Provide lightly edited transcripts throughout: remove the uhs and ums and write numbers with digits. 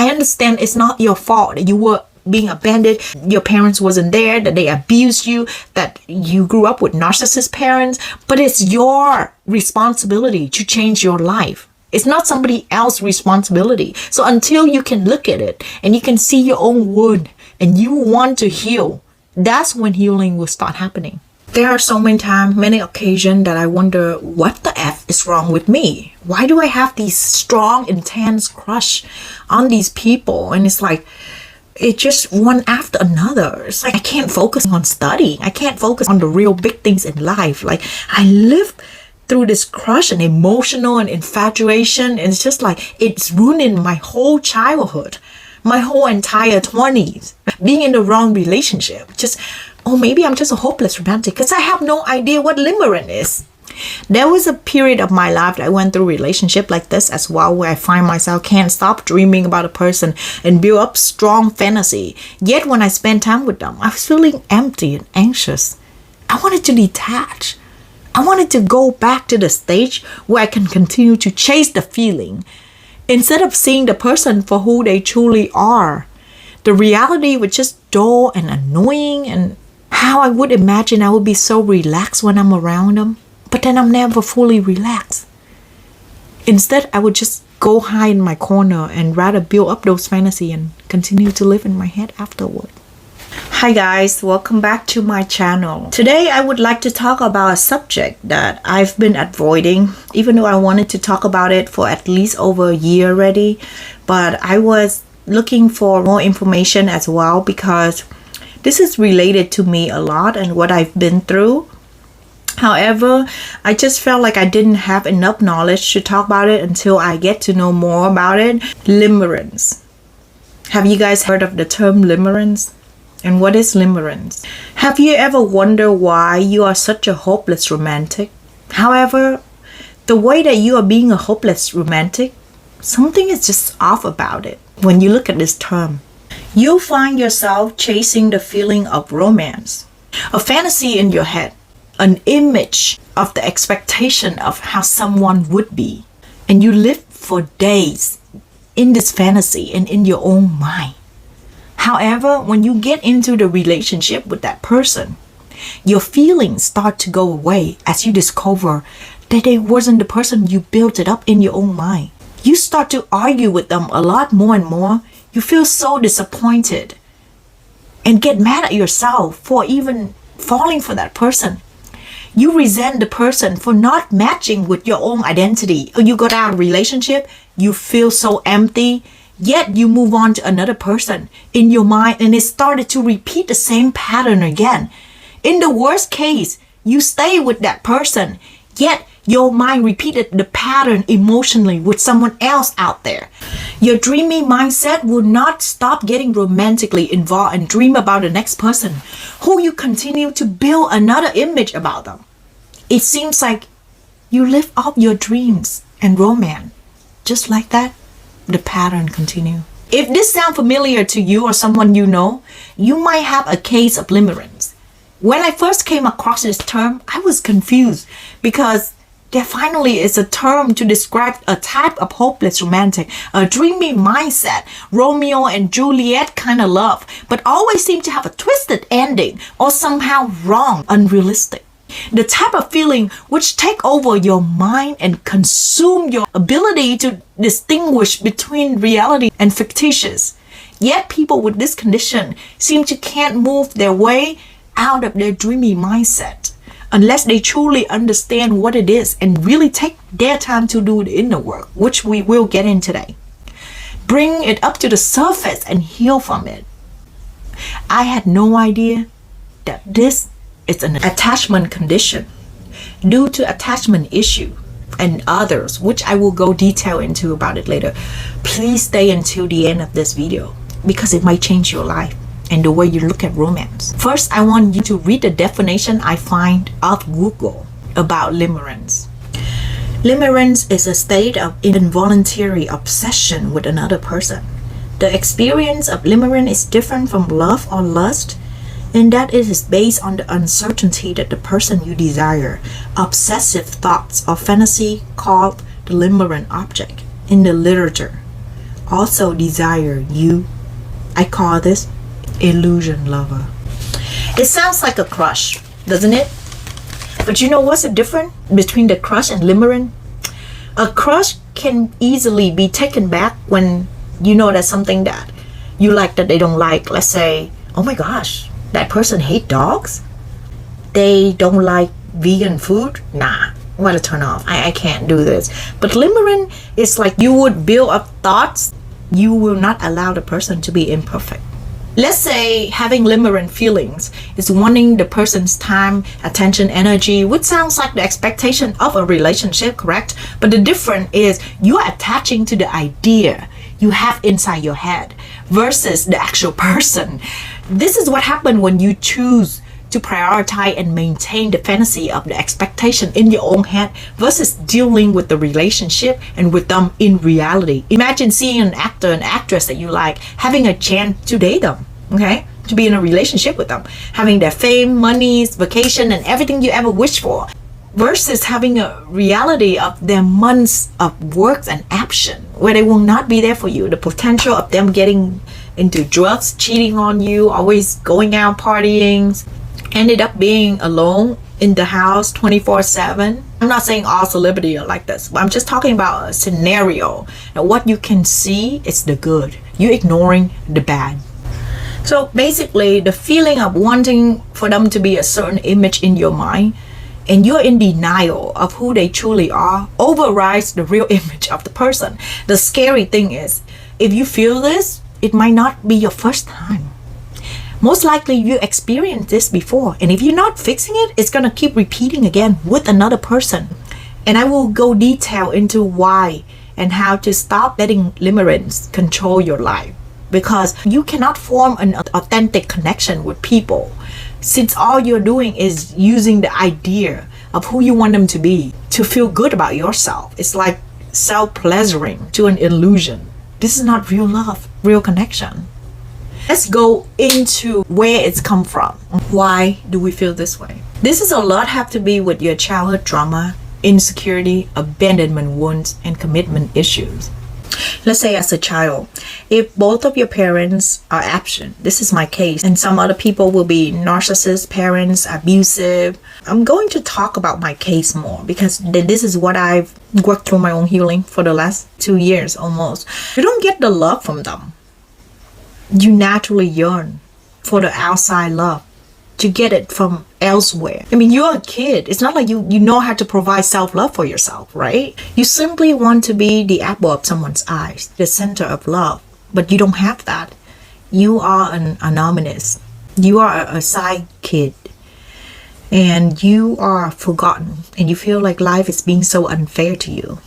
I understand it's not your fault that you were being abandoned, your parents wasn't there, that they abused you, that you grew up with narcissist parents, but it's your responsibility to change your life. It's not somebody else's responsibility. So until you can look at it and you can see your own wound and you want to heal, that's when healing will start happening. There are so many times, many occasions that I wonder what the F is wrong with me. Why do I have these strong, intense crush on these people? And it's like, it's just one after another. It's like I can't focus on studying. I can't focus on the real big things in life. Like I live through this crush and emotional and infatuation. And it's just like it's ruining my whole childhood, my whole entire 20s. Being in the wrong relationship. Maybe I'm just a hopeless romantic because I have no idea what limerence is. There was a period of my life that I went through a relationship like this as well, where I find myself can't stop dreaming about a person and build up strong fantasy. Yet when I spend time with them, I was feeling empty and anxious. I wanted to detach. I wanted to go back to the stage where I can continue to chase the feeling instead of seeing the person for who they truly are. The reality was just dull and annoying, and how I would imagine I would be so relaxed when I'm around them. But then I'm never fully relaxed. Instead, I would just go hide in my corner and rather build up those fantasies and continue to live in my head afterward. Hi guys, welcome back to my channel. Today I would like to talk about a subject that I've been avoiding, even though I wanted to talk about it for at least over a year already. But I was looking for more information as well because this is related to me a lot and what I've been through. However, I just felt like I didn't have enough knowledge to talk about it until I get to know more about it. Limerence. Have you guys heard of the term limerence? And what is limerence? Have you ever wondered why you are such a hopeless romantic? However, the way that you are being a hopeless romantic, something is just off about it. When you look at this term, you'll find yourself chasing the feeling of romance, a fantasy in your head, an image of the expectation of how someone would be. And you live for days in this fantasy and in your own mind. However, when you get into the relationship with that person, your feelings start to go away as you discover that they wasn't the person you built it up in your own mind. You start to argue with them a lot more and more. You feel so disappointed and get mad at yourself for even falling for that person. You resent the person for not matching with your own identity. You got out of a relationship, you feel so empty. Yet you move on to another person in your mind and it started to repeat the same pattern again. In the worst case, you stay with that person, yet your mind repeated the pattern emotionally with someone else out there. Your dreamy mindset will not stop getting romantically involved and dream about the next person who you continue to build another image about them. It seems like you live off your dreams and romance. Just like that, the pattern continue. If this sounds familiar to you or someone you know, you might have a case of limerence. When I first came across this term, I was confused because there finally is a term to describe a type of hopeless romantic, a dreamy mindset, Romeo and Juliet kind of love, but always seem to have a twisted ending or somehow wrong, unrealistic. The type of feeling which take over your mind and consume your ability to distinguish between reality and fictitious. Yet people with this condition seem to can't move their way out of their dreamy mindset unless they truly understand what it is and really take their time to do the inner work, which we will get in today. Bring it up to the surface and heal from it. I had no idea that this is an attachment condition due to attachment issue and others, which I will go detail into about it later. Please stay until the end of this video because it might change your life and the way you look at romance. First, I want you to read the definition I find of Google about limerence. Limerence is a state of involuntary obsession with another person. The experience of limerence is different from love or lust in that it is based on the uncertainty that the person you desire, obsessive thoughts or fantasy called the limerent object in the literature also desire you. I call this illusion lover. It sounds like a crush, doesn't it? But you know what's the difference between the crush and limerence? A crush can easily be taken back when you know that something that you like that they don't like. Let's say, oh my gosh, that person hate dogs? They don't like vegan food? Nah, what a turn off. I can't do this. But limerence is like you would build up thoughts. You will not allow the person to be imperfect. Let's say having limerent feelings is wanting the person's time, attention, energy, which sounds like the expectation of a relationship, correct? But the difference is you're attaching to the idea you have inside your head versus the actual person. This is what happens when you choose to prioritize and maintain the fantasy of the expectation in your own head versus dealing with the relationship and with them in reality. Imagine seeing an actor and actress that you like, having a chance to date them, okay? To be in a relationship with them, having their fame, monies, vacation, and everything you ever wish for, versus having a reality of their months of work and action where they will not be there for you. The potential of them getting into drugs, cheating on you, always going out partying, ended up being alone in the house 24/7. I'm not saying all celebrity are like this, but I'm just talking about a scenario. Now what you can see is the good. You're ignoring the bad. So basically the feeling of wanting for them to be a certain image in your mind and you're in denial of who they truly are overrides the real image of the person. The scary thing is, if you feel this, it might not be your first time. Most likely you experienced this before, and if you're not fixing it, it's gonna keep repeating again with another person. And I will go detail into why and how to stop letting limerence control your life, because you cannot form an authentic connection with people since all you're doing is using the idea of who you want them to be to feel good about yourself. It's like self-pleasuring to an illusion. This is not real love, real connection. Let's go into where it's come from. Why do we feel this way? This is a lot have to be with your childhood trauma, insecurity, abandonment wounds, and commitment issues. Let's say as a child, if both of your parents are absent, this is my case, and some other people will be narcissist parents, abusive. I'm going to talk about my case more because this is what I've worked through my own healing for the last 2 years almost. You don't get the love from them. You naturally yearn for the outside love to get it from elsewhere. I mean, you're a kid. It's not like you know how to provide self-love for yourself, right? You simply want to be the apple of someone's eyes, the center of love, but you don't have that. You are an anonymous. You are a side kid, and you are forgotten, and you feel like life is being so unfair to you.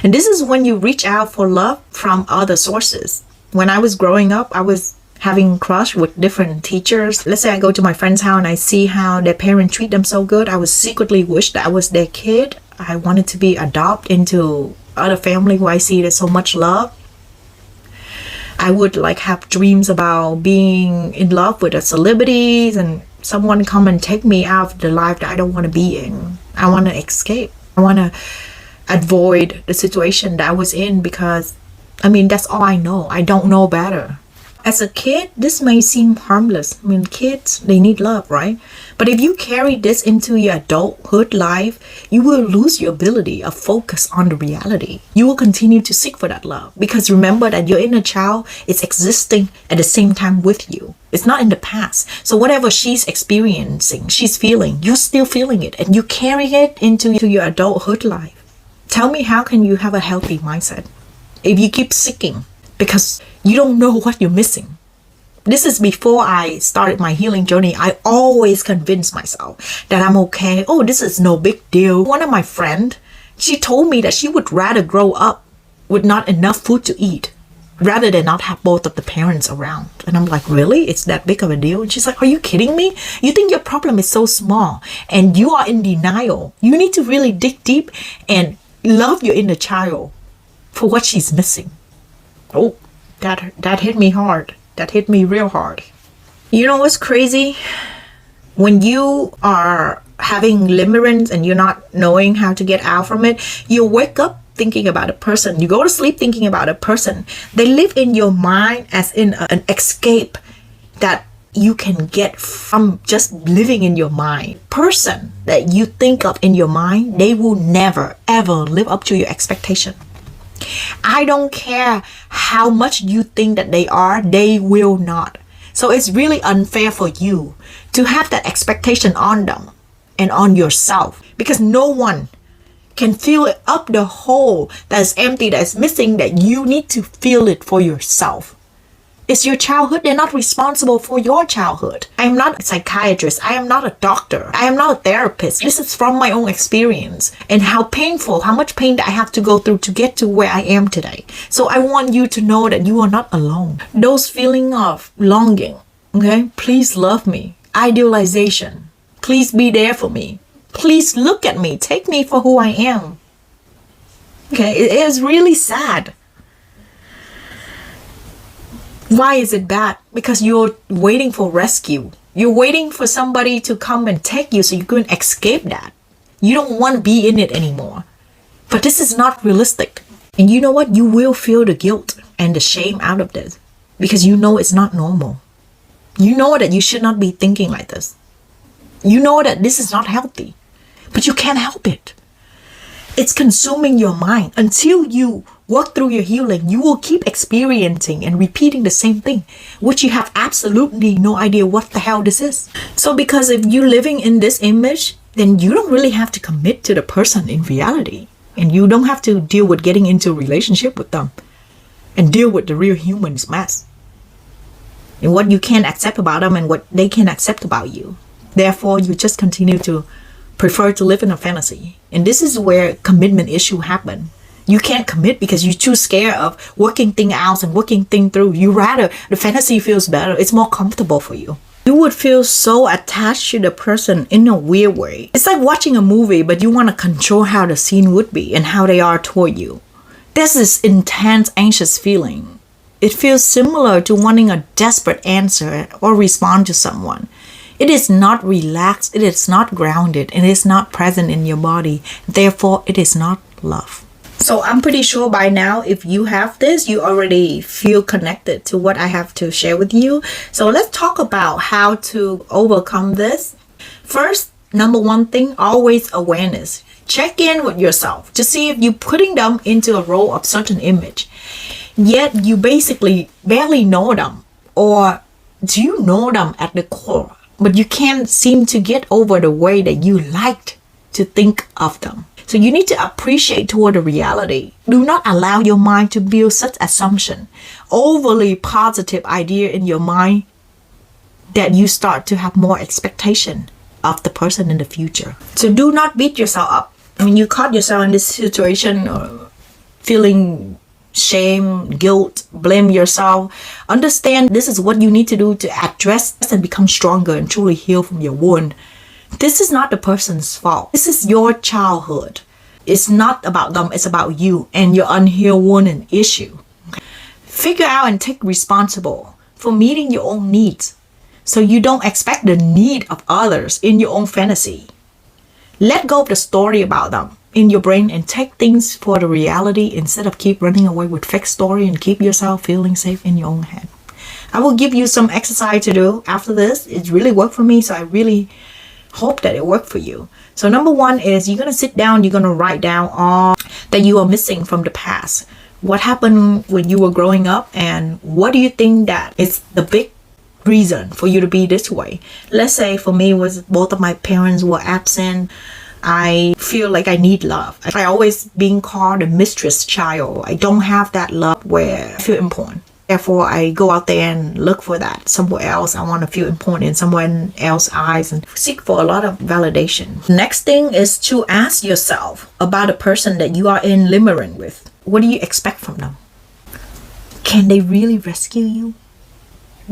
And this is when you reach out for love from other sources. When I was growing up, I was having crush with different teachers. Let's say I go to my friend's house and I see how their parents treat them so good. I would secretly wish that I was their kid. I wanted to be adopted into other family who I see there's so much love. I would like have dreams about being in love with the celebrities and someone come and take me out of the life that I don't want to be in. I want to escape. I want to avoid the situation that I was in because I mean, that's all I know. I don't know better. As a kid, this may seem harmless. I mean, kids, they need love, right? But if you carry this into your adulthood life, you will lose your ability of focus on the reality. You will continue to seek for that love because remember that your inner child is existing at the same time with you. It's not in the past. So whatever she's experiencing, she's feeling, you're still feeling it and you carry it into your adulthood life. Tell me, how can you have a healthy mindset if you keep seeking because you don't know what you're missing? This is before I started my healing journey. I always convinced myself that I'm okay. Oh, this is no big deal. One of my friends, she told me that she would rather grow up with not enough food to eat rather than not have both of the parents around. And I'm like, really? It's that big of a deal? And she's like, are you kidding me? You think your problem is so small and you are in denial. You need to really dig deep and love your inner child for what she's missing. Oh, that hit me hard. That hit me real hard. You know what's crazy? When you are having limerence and you're not knowing how to get out from it, you wake up thinking about a person, you go to sleep thinking about a person, they live in your mind as in an escape that you can get from just living in your mind. Person that you think of in your mind, they will never ever live up to your expectation. I don't care how much you think that they are, they will not. So it's really unfair for you to have that expectation on them and on yourself, because no one can fill it up the hole that is empty, that is missing, that you need to fill it for yourself. It's your childhood. They're not responsible for your childhood. I am not a psychiatrist. I am not a doctor. I am not a therapist. This is from my own experience and how painful, how much pain that I have to go through to get to where I am today. So I want you to know that you are not alone. Those feeling of longing, okay? Please love me. Idealization. Please be there for me. Please look at me. Take me for who I am. Okay, it is really sad. Why is it bad? Because you're waiting for rescue. You're waiting for somebody to come and take you so you can escape that. You don't want to be in it anymore. But this is not realistic. And you know what? You will feel the guilt and the shame out of this because you know it's not normal. You know that you should not be thinking like this. You know that this is not healthy, but you can't help it. It's consuming your mind. Until you work through your healing, you will keep experiencing and repeating the same thing, which you have absolutely no idea what the hell this is. So because if you're living in this image, then you don't really have to commit to the person in reality. And you don't have to deal with getting into a relationship with them and deal with the real human's mess and what you can't accept about them and what they can accept about you. Therefore, you just continue to prefer to live in a fantasy. And this is where commitment issue happen. You can't commit because you're too scared of working things out and working things through. You rather the fantasy feels better. It's more comfortable for you. You would feel so attached to the person in a weird way. It's like watching a movie, but you want to control how the scene would be and how they are toward you. There's this intense, anxious feeling. It feels similar to wanting a desperate answer or respond to someone. It is not relaxed, it is not grounded, it is not present in your body. Therefore, it is not love. So I'm pretty sure by now, if you have this, you already feel connected to what I have to share with you. So let's talk about how to overcome this. First, number one thing, always awareness. Check in with yourself to see if you're putting them into a role of certain image. Yet you basically barely know them, or do you know them at the core? But you can't seem to get over the way that you liked to think of them. So you need to appreciate toward the reality. Do not allow your mind to build such assumption, overly positive idea in your mind that you start to have more expectation of the person in the future. So do not beat yourself up. When you caught yourself in this situation or feeling shame, guilt, blame yourself, understand this is what you need to do to address and become stronger and truly heal from your wound. This is not the person's fault. This is your childhood. It's not about them, it's about you and your unhealed wound and issue. Figure out and take responsible for meeting your own needs so you don't expect the need of others in your own fantasy. Let go of the story about them in your brain and take things for the reality instead of keep running away with fake story and keep yourself feeling safe in your own head. I will give you some exercise to do after this. It really worked for me, so I really hope that it worked for you. So number one is you're going to sit down, you're going to write down all that you are missing from the past. What happened when you were growing up and what do you think that is the big reason for you to be this way? Let's say for me was both of my parents were absent. I feel like I need love. I always being called a mistress child. I don't have that love where I feel important. Therefore, I go out there and look for that somewhere else. I want to feel important in someone else's eyes and seek for a lot of validation. Next thing is to ask yourself about a person that you are in limerence with. What do you expect from them? Can they really rescue you?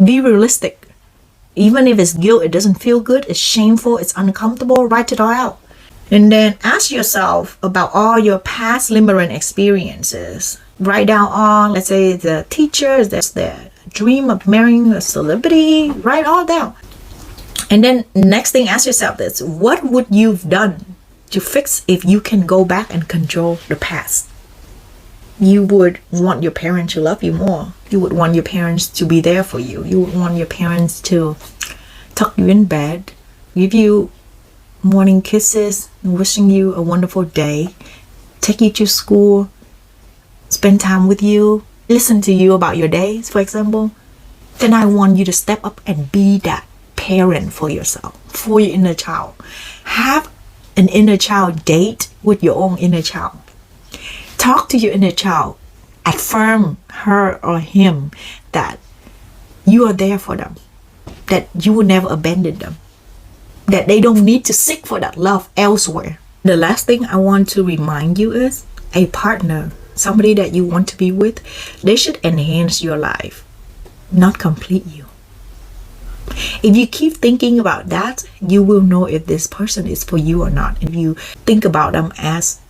Be realistic. Even if it's guilt, it doesn't feel good, it's shameful, it's uncomfortable, write it all out. And then ask yourself about all your past limerence experiences. Write down all, let's say the teachers, that's their dream of marrying a celebrity. Write all down. And then next thing, ask yourself this. What would you've done to fix if you can go back and control the past? You would want your parents to love you more. You would want your parents to be there for you. You would want your parents to tuck you in bed, give you morning kisses, wishing you a wonderful day, take you to school, spend time with you, listen to you about your days, for example. Then I want you to step up and be that parent for yourself, for your inner child. Have an inner child date with your own inner child. Talk to your inner child. Affirm her or him that you are there for them, that you will never abandon them, that they don't need to seek for that love elsewhere. The last thing I want to remind you is a partner, somebody that you want to be with, they should enhance your life, not complete you. If you keep thinking about that, you will know if this person is for you or not. If you think about them as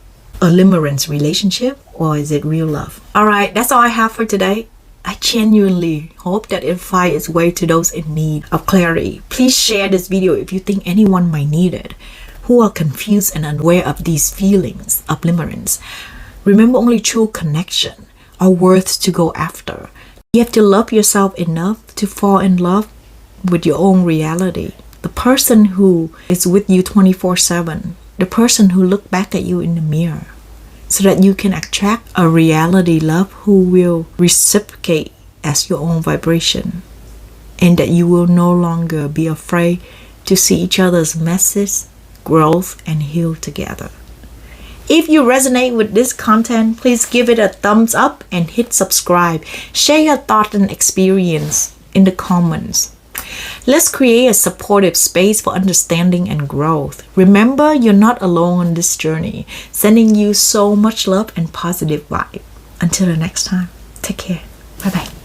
a limerence relationship or is it real love? Alright, that's all I have for today. I genuinely hope that it finds its way to those in need of clarity. Please share this video if you think anyone might need it, who are confused and unaware of these feelings of limerence. Remember, only true connection are worth to go after. You have to love yourself enough to fall in love with your own reality. The person who is with you 24/7, the person who look back at you in the mirror, so that you can attract a reality love who will reciprocate as your own vibration, and that you will no longer be afraid to see each other's messes, growth, and heal together. If you resonate with this content, please give it a thumbs up and hit subscribe. Share your thoughts and experience in the comments. Let's create a supportive space for understanding and growth. Remember, you're not alone on this journey. Sending you so much love and positive vibe. Until the next time, take care. Bye-bye.